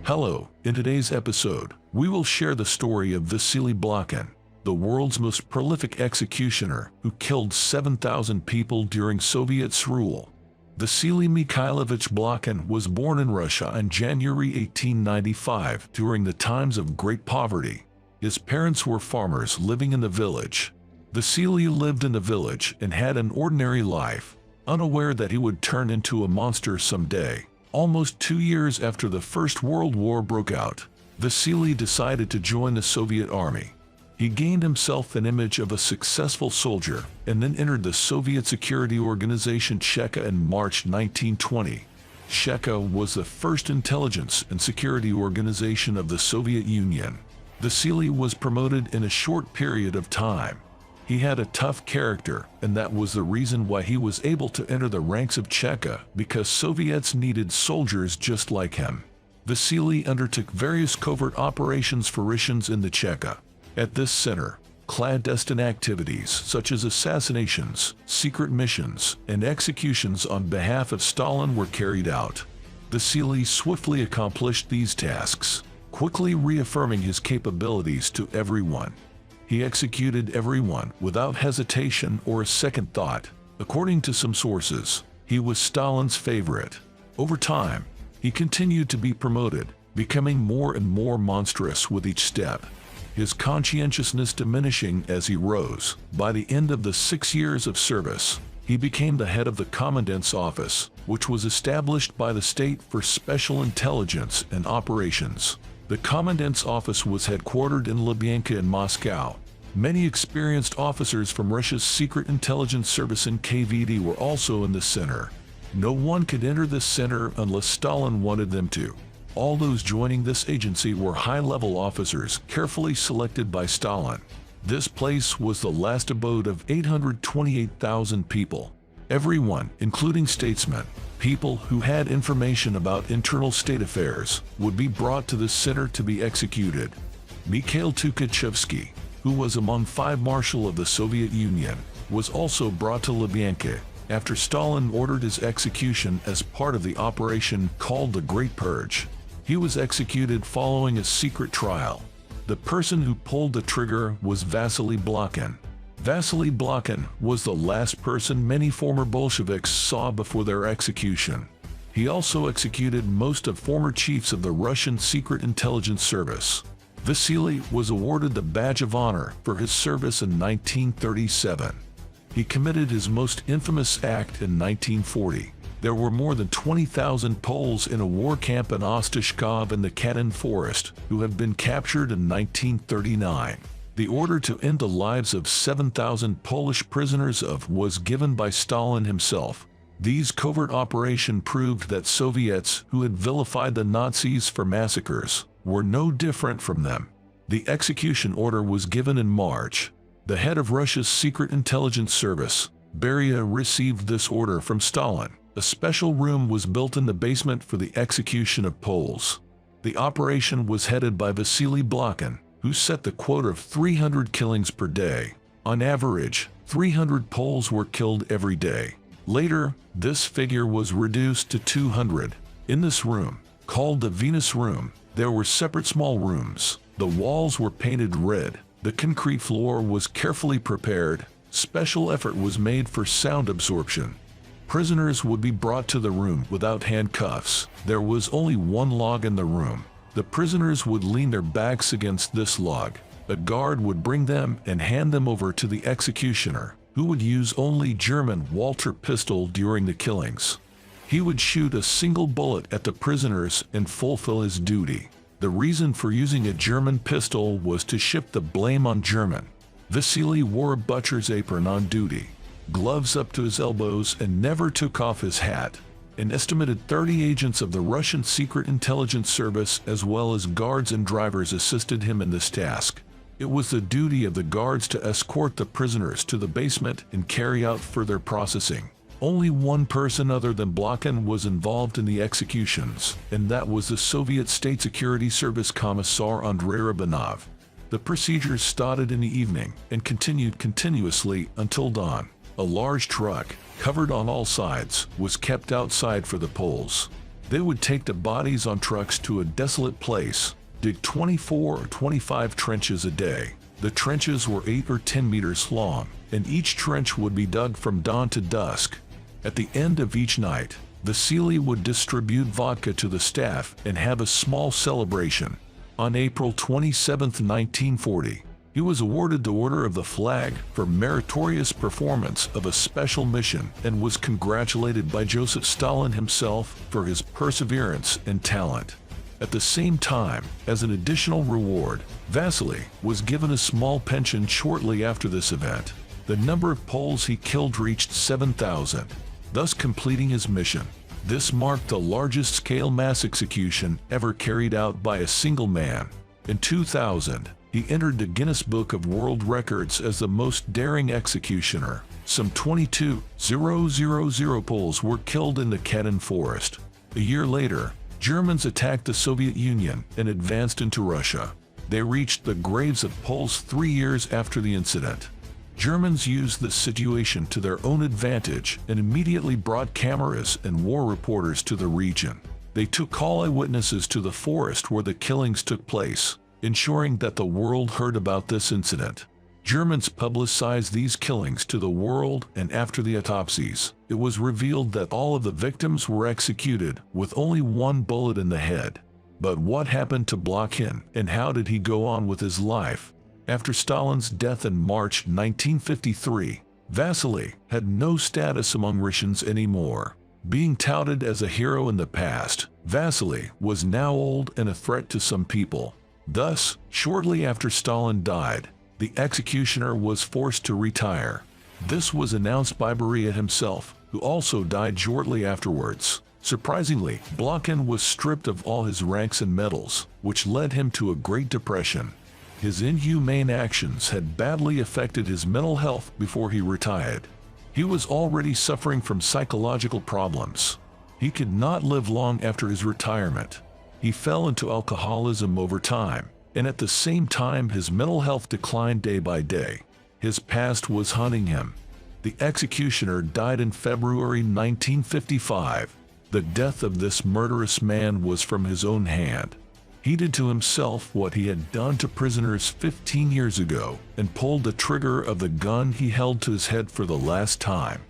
Hello, in today's episode, we will share the story of Vasily Blokhin, the world's most prolific executioner who killed 7,000 people during Soviets rule. Vasily Mikhailovich Blokhin was born in Russia in January 1895 during the times of great poverty. His parents were farmers living in the village. Vasily lived in the village and had an ordinary life, unaware that he would turn into a monster someday. Almost 2 years after the First World War broke out, Vasily decided to join the Soviet army. He gained himself an image of a successful soldier and then entered the Soviet security organization Cheka in March 1920. Cheka was the first intelligence and security organization of the Soviet Union. Vasily was promoted in a short period of time. He had a tough character, and that was the reason why he was able to enter the ranks of Cheka, because Soviets needed soldiers just like him. Vasily undertook various covert operations for Russians in the Cheka. At this center, clandestine activities such as assassinations, secret missions, and executions on behalf of Stalin were carried out. Vasily swiftly accomplished these tasks, quickly reaffirming his capabilities to everyone. He executed everyone without hesitation or a second thought. According to some sources, he was Stalin's favorite. Over time, he continued to be promoted, becoming more and more monstrous with each step, his conscientiousness diminishing as he rose. By the end of the 6 years of service, he became the head of the Commandant's office, which was established by the state for special intelligence and operations. The Commandant's office was headquartered in Lubyanka in Moscow. Many experienced officers from Russia's secret intelligence service in KVD were also in the center. No one could enter this center unless Stalin wanted them to. All those joining this agency were high-level officers carefully selected by Stalin. This place was the last abode of 828,000 people. Everyone, including statesmen, people who had information about internal state affairs, would be brought to the center to be executed. Mikhail Tukhachevsky, who was among 5 marshal of the Soviet Union, was also brought to Lubyanka after Stalin ordered his execution as part of the operation called the Great Purge. He was executed following a secret trial. The person who pulled the trigger was Vasily Blokhin. Vasily Blokhin was the last person many former Bolsheviks saw before their execution. He also executed most of former chiefs of the Russian Secret Intelligence Service. Vasily was awarded the Badge of Honor for his service in 1937. He committed his most infamous act in 1940. There were more than 20,000 Poles in a war camp in Ostashkov in the Katyn Forest who had been captured in 1939. The order to end the lives of 7,000 Polish prisoners was given by Stalin himself. These covert operations proved that Soviets who had vilified the Nazis for massacres were no different from them. The execution order was given in March. The head of Russia's secret intelligence service, Beria, received this order from Stalin. A special room was built in the basement for the execution of Poles. The operation was headed by Vasily Blokhin, who set the quota of 300 killings per day. On average, 300 Poles were killed every day. Later, this figure was reduced to 200. In this room, called the Venus Room, there were separate small rooms. The walls were painted red. The concrete floor was carefully prepared. Special effort was made for sound absorption. Prisoners would be brought to the room without handcuffs. There was only one log in the room. The prisoners would lean their backs against this log. A guard would bring them and hand them over to the executioner, who would use only German Walter pistol during the killings. He would shoot a single bullet at the prisoners and fulfill his duty. The reason for using a German pistol was to shift the blame on German. Vasily wore a butcher's apron on duty, gloves up to his elbows, and never took off his hat. An estimated 30 agents of the Russian Secret Intelligence Service as well as guards and drivers assisted him in this task. It was the duty of the guards to escort the prisoners to the basement and carry out further processing. Only one person other than Blokhin was involved in the executions, and that was the Soviet State Security Service Commissar Andrei Rabanov. The procedures started in the evening and continued continuously until dawn. A large truck, covered on all sides, was kept outside for the Poles. They would take the bodies on trucks to a desolate place, dig 24 or 25 trenches a day. The trenches were 8 or 10 meters long, and each trench would be dug from dawn to dusk. At the end of each night, Vasily would distribute vodka to the staff and have a small celebration. On April 27, 1940, he was awarded the Order of the Flag for meritorious performance of a special mission and was congratulated by Joseph Stalin himself for his perseverance and talent. At the same time, as an additional reward, Vasily was given a small pension shortly after this event. The number of Poles he killed reached 7,000, thus completing his mission. This marked the largest-scale mass execution ever carried out by a single man. In 2000, he entered the Guinness Book of World Records as the most daring executioner. Some 22,000 Poles were killed in the Katyn forest. A year later, Germans attacked the Soviet Union and advanced into Russia. They reached the graves of Poles 3 years after the incident. Germans used this situation to their own advantage and immediately brought cameras and war reporters to the region. They took all eyewitnesses to the forest where the killings took place, ensuring that the world heard about this incident. Germans publicized these killings to the world, and after the autopsies, it was revealed that all of the victims were executed with only one bullet in the head. But what happened to Blokhin, and how did he go on with his life? After Stalin's death in March 1953, Vasily had no status among Russians anymore. Being touted as a hero in the past, Vasily was now old and a threat to some people. Thus, shortly after Stalin died, the executioner was forced to retire. This was announced by Beria himself, who also died shortly afterwards. Surprisingly, Blokhin was stripped of all his ranks and medals, which led him to a Great Depression. His inhumane actions had badly affected his mental health before he retired. He was already suffering from psychological problems. He could not live long after his retirement. He fell into alcoholism over time, and at the same time his mental health declined day by day. His past was haunting him. The executioner died in February 1955. The death of this murderous man was from his own hand. He did to himself what he had done to prisoners 15 years ago and pulled the trigger of the gun he held to his head for the last time.